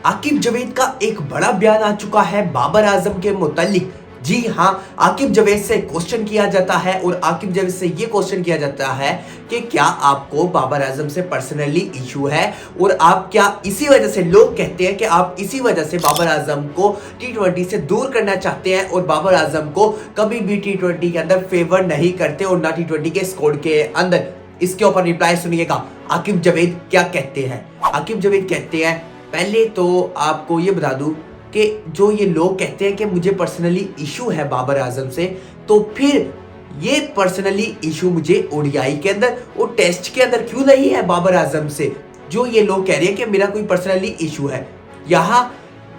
आकिब जावेद का एक बड़ा बयान आ चुका है बाबर आजम के मुतालिक। जी हाँ, आकिब जावेद से क्वेश्चन किया जाता है और आकिब जावेद से ये क्वेश्चन किया जाता है कि क्या आपको बाबर आजम से पर्सनली इशू है और आप क्या इसी वजह से, लोग कहते हैं कि आप इसी वजह से बाबर आजम को T20 से दूर करना चाहते हैं और बाबर आजम को कभी भी T20 के अंदर फेवर नहीं करते और ना T20 के स्क्वाड के अंदर। इसके ऊपर रिप्लाई सुनिएगा आकिब जावेद क्या कहते हैं। आकिब जावेद कहते हैं, पहले तो आपको ये बता दूं कि जो ये लोग कहते हैं कि मुझे पर्सनली इशू है बाबर आजम से, तो फिर ये पर्सनली इशू मुझे ओडीआई के अंदर और टेस्ट के अंदर क्यों नहीं है बाबर आजम से। जो ये लोग कह रहे हैं कि मेरा कोई पर्सनली इशू है, यहाँ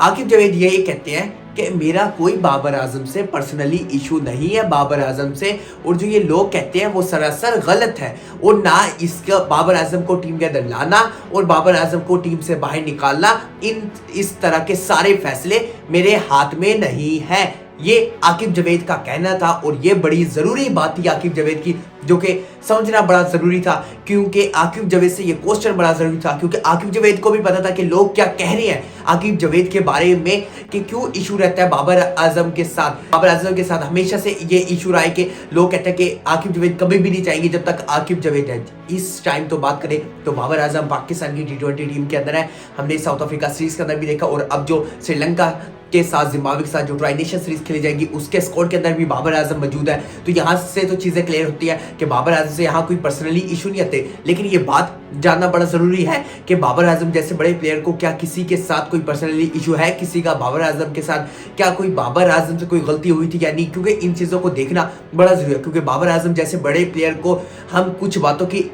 आकिब जावेद ये कहते हैं कि मेरा कोई बाबर आजम से पर्सनली इशू नहीं है बाबर आजम से, और जो ये लोग कहते हैं वो सरासर गलत है और ना इसका बाबर आजम को टीम के अंदर लाना और बाबर आजम को टीम से बाहर निकालना, इस तरह के सारे फैसले मेरे हाथ में नहीं है। ये आकिब जावेद का कहना था और ये बड़ी ज़रूरी बात थी आकिब जावेद की, जो कि समझना बड़ा ज़रूरी था, क्योंकि आकिब जावेद से ये क्वेश्चन बड़ा ज़रूरी था, क्योंकि आकिब जावेद को भी पता था कि लोग क्या कह रहे हैं आकिब जावेद के बारे में कि क्यों इशू रहता है बाबर आजम के साथ। बाबर आजम के साथ हमेशा से ये इशू रहा है कि लोग कहते हैं कि आकिब जावेद कभी भी नहीं चाहेंगे जब तक आकिब जावेद है। इस टाइम तो बात करें तो बाबर आजम पाकिस्तान की T20 टीम के अंदर है, हमने साउथ अफ्रीका सीरीज के अंदर भी देखा, और अब जो श्रीलंका के साथ, जिम्बाब्वे के साथ जो ट्राई नेशन सीरीज खेली जाएगी उसके स्क्वाड के अंदर भी बाबर आजम मौजूद है। तो यहाँ से तो चीज़ें क्लियर होती है कि बाबर आजम से यहाँ कोई पर्सनली इशू नहीं आते, लेकिन ये बात जानना बड़ा ज़रूरी है कि बाबर आजम जैसे बड़े प्लेयर को क्या किसी के साथ कोई पर्सनली इशू है, किसी का बाबर आजम के साथ क्या कोई बाबर आजम से कोई गलती हुई थी या नहीं, क्योंकि इन चीज़ों को देखना बड़ा ज़रूरी है। क्योंकि बाबर आजम जैसे बड़े प्लेयर को हम कुछ बातों की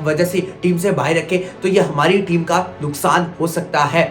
वजह से टीम से बाहर रखें तो ये हमारी टीम का नुकसान हो सकता है।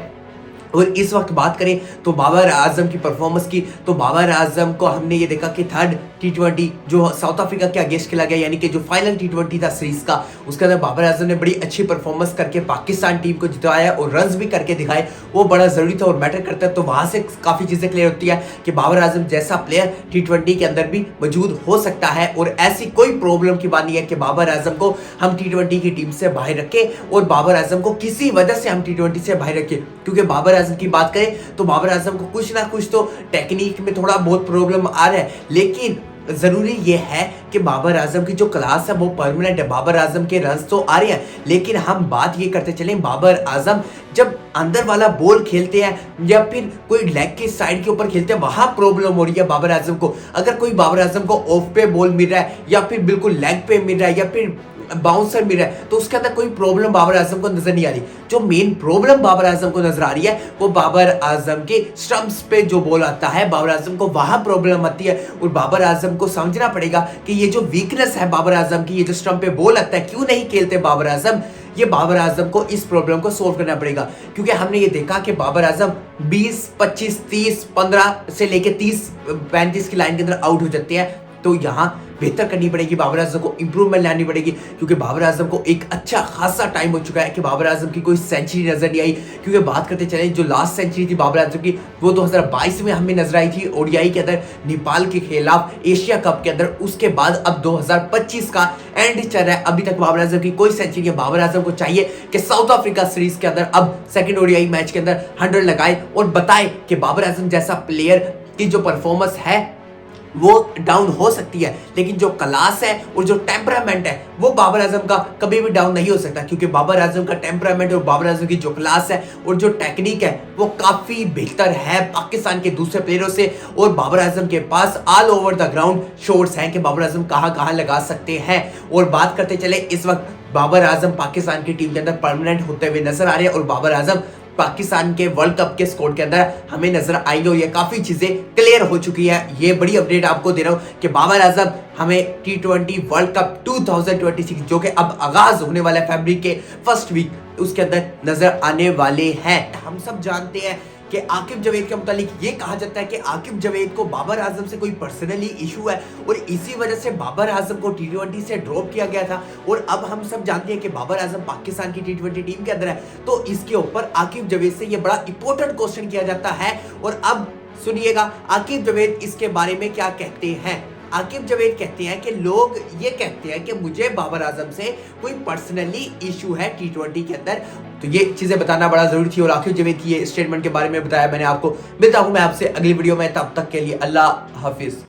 और इस वक्त बात करें तो बाबर आजम की परफॉर्मेंस की, तो बाबर आजम को हमने ये देखा कि थर्ड T20 जो साउथ अफ्रीका के अगेंस्ट खेला गया, यानी कि जो फाइनल T20 था सीरीज का, उसके अंदर बाबर आजम ने बड़ी अच्छी परफॉर्मेंस करके पाकिस्तान टीम को जितवाया और रन्स भी करके दिखाए, वो बड़ा ज़रूरी था और मैटर करता है। तो वहाँ से काफ़ी चीज़ें क्लियर होती है कि बाबर आजम जैसा प्लेयर T20 के अंदर भी मौजूद हो सकता है और ऐसी कोई प्रॉब्लम की बात नहीं है कि बाबर आजम को हम T20 की टीम से बाहर रखें और बाबर आजम को किसी वजह से हम T20 से बाहर रखें। क्योंकि बाबर आजम की बात करें तो बाबर आजम को कुछ ना कुछ तो टेक्निक में थोड़ा बहुत प्रॉब्लम आ रहा है, लेकिन ज़रूरी ये है कि बाबर आजम की जो क्लास है वो परमानेंट है। बाबर आजम के रन्स तो आ रहे हैं, लेकिन हम बात ये करते चलें, बाबर आजम जब अंदर वाला बॉल खेलते हैं या फिर कोई लेग की साइड के ऊपर खेलते हैं, वहां प्रॉब्लम हो रही है बाबर आजम को। अगर कोई बाबर आजम को ऑफ पे बॉल मिल रहा है या फिर बिल्कुल लेग पे मिल रहा है या फिर बाउंसर मिल रहा है, तो उसके अंदर कोई प्रॉब्लम बाबर आजम को नजर नहीं आ रही। जो मेन प्रॉब्लम बाबर आजम को नजर आ रही है वो बाबर आजम के स्टंप्स पे जो बॉल आता है, बाबर आजम को वहां प्रॉब्लम आती है और बाबर आजम को समझना पड़ेगा कि ये जो वीकनेस है बाबर आजम की, ये जो स्टंप पे बॉल आता है क्यों नहीं खेलते बाबर आजम, ये बाबर आजम को इस प्रॉब्लम को सोल्व करना पड़ेगा। क्योंकि हमने ये देखा कि बाबर आजम 20, 25, 30, 15 से लेके 30, 35 की लाइन के अंदर आउट हो जाते हैं। तो यहाँ बेहतर करनी पड़ेगी, बाबर आजम को इंप्रूवमेंट लानी पड़ेगी, क्योंकि बाबर आजम को एक अच्छा खासा टाइम हो चुका है कि बाबर आजम की कोई सेंचुरी नजर नहीं आई। क्योंकि बात करते चले जो लास्ट सेंचुरी थी बाबर आजम की वो 2022 में हमें नजर आई थी ओडीआई के अंदर नेपाल के खिलाफ एशिया कप के अंदर। उसके बाद अब 2025 का एंड चल रहा है, अभी तक बाबर आजम की कोई सेंचुरी है। बाबर आजम को चाहिए कि साउथ अफ्रीका सीरीज के अंदर अब सेकेंड ओडीआई मैच के अंदर 100 लगाए और बताए कि बाबर आजम जैसा प्लेयर की जो परफॉर्मेंस है वो डाउन हो सकती है, लेकिन जो क्लास है और जो टेम्परामेंट है वो बाबर आजम का कभी भी डाउन नहीं हो सकता। क्योंकि बाबर आजम का टेम्परामेंट और बाबर आजम की जो क्लास है और जो टेक्निक है वो काफ़ी बेहतर है पाकिस्तान के दूसरे प्लेयरों से, और बाबर आजम के पास all over the ground shots हैं कि बाबर आजम कहाँ कहाँ लगा सकते हैं। और बात करते चले इस वक्त बाबर आजम पाकिस्तान की टीम के अंदर परमानेंट होते हुए नजर आ रहे हैं और बाबर आजम पाकिस्तान के वर्ल्ड कप के स्क्वाड के अंदर हमें नजर आएंगे और ये काफी चीजें क्लियर हो चुकी है। ये बड़ी अपडेट आपको दे रहा हूं कि बाबर आजम हमें T20 वर्ल्ड कप 2026 जो कि अब आगाज होने वाला है फरवरी के फर्स्ट वीक, उसके अंदर नजर आने वाले हैं। हम सब जानते हैं कि आकिब जावेद के मुतालिक ये कहा जाता है कि आकिब जावेद को बाबर आजम से कोई पर्सनली इशू है और इसी वजह से बाबर आजम को T20 से ड्रॉप किया गया था। और अब हम सब जानते हैं कि बाबर आजम पाकिस्तान की T20 टीम के अंदर है, तो इसके ऊपर आकिब जावेद से ये बड़ा इंपॉर्टेंट क्वेश्चन किया जाता है। और अब सुनिएगा आकिब जावेद इसके बारे में क्या कहते हैं। आकिब जावेद कहते हैं कि लोग ये कहते हैं कि मुझे बाबर आजम से कोई पर्सनली इशू है T20 के अंदर, तो ये चीजें बताना बड़ा जरूरी थी और आकिब जावेद की ये स्टेटमेंट के बारे में बताया मैंने आपको। मिलता हूं मैं आपसे अगली वीडियो में, तब तक के लिए अल्लाह हाफिज।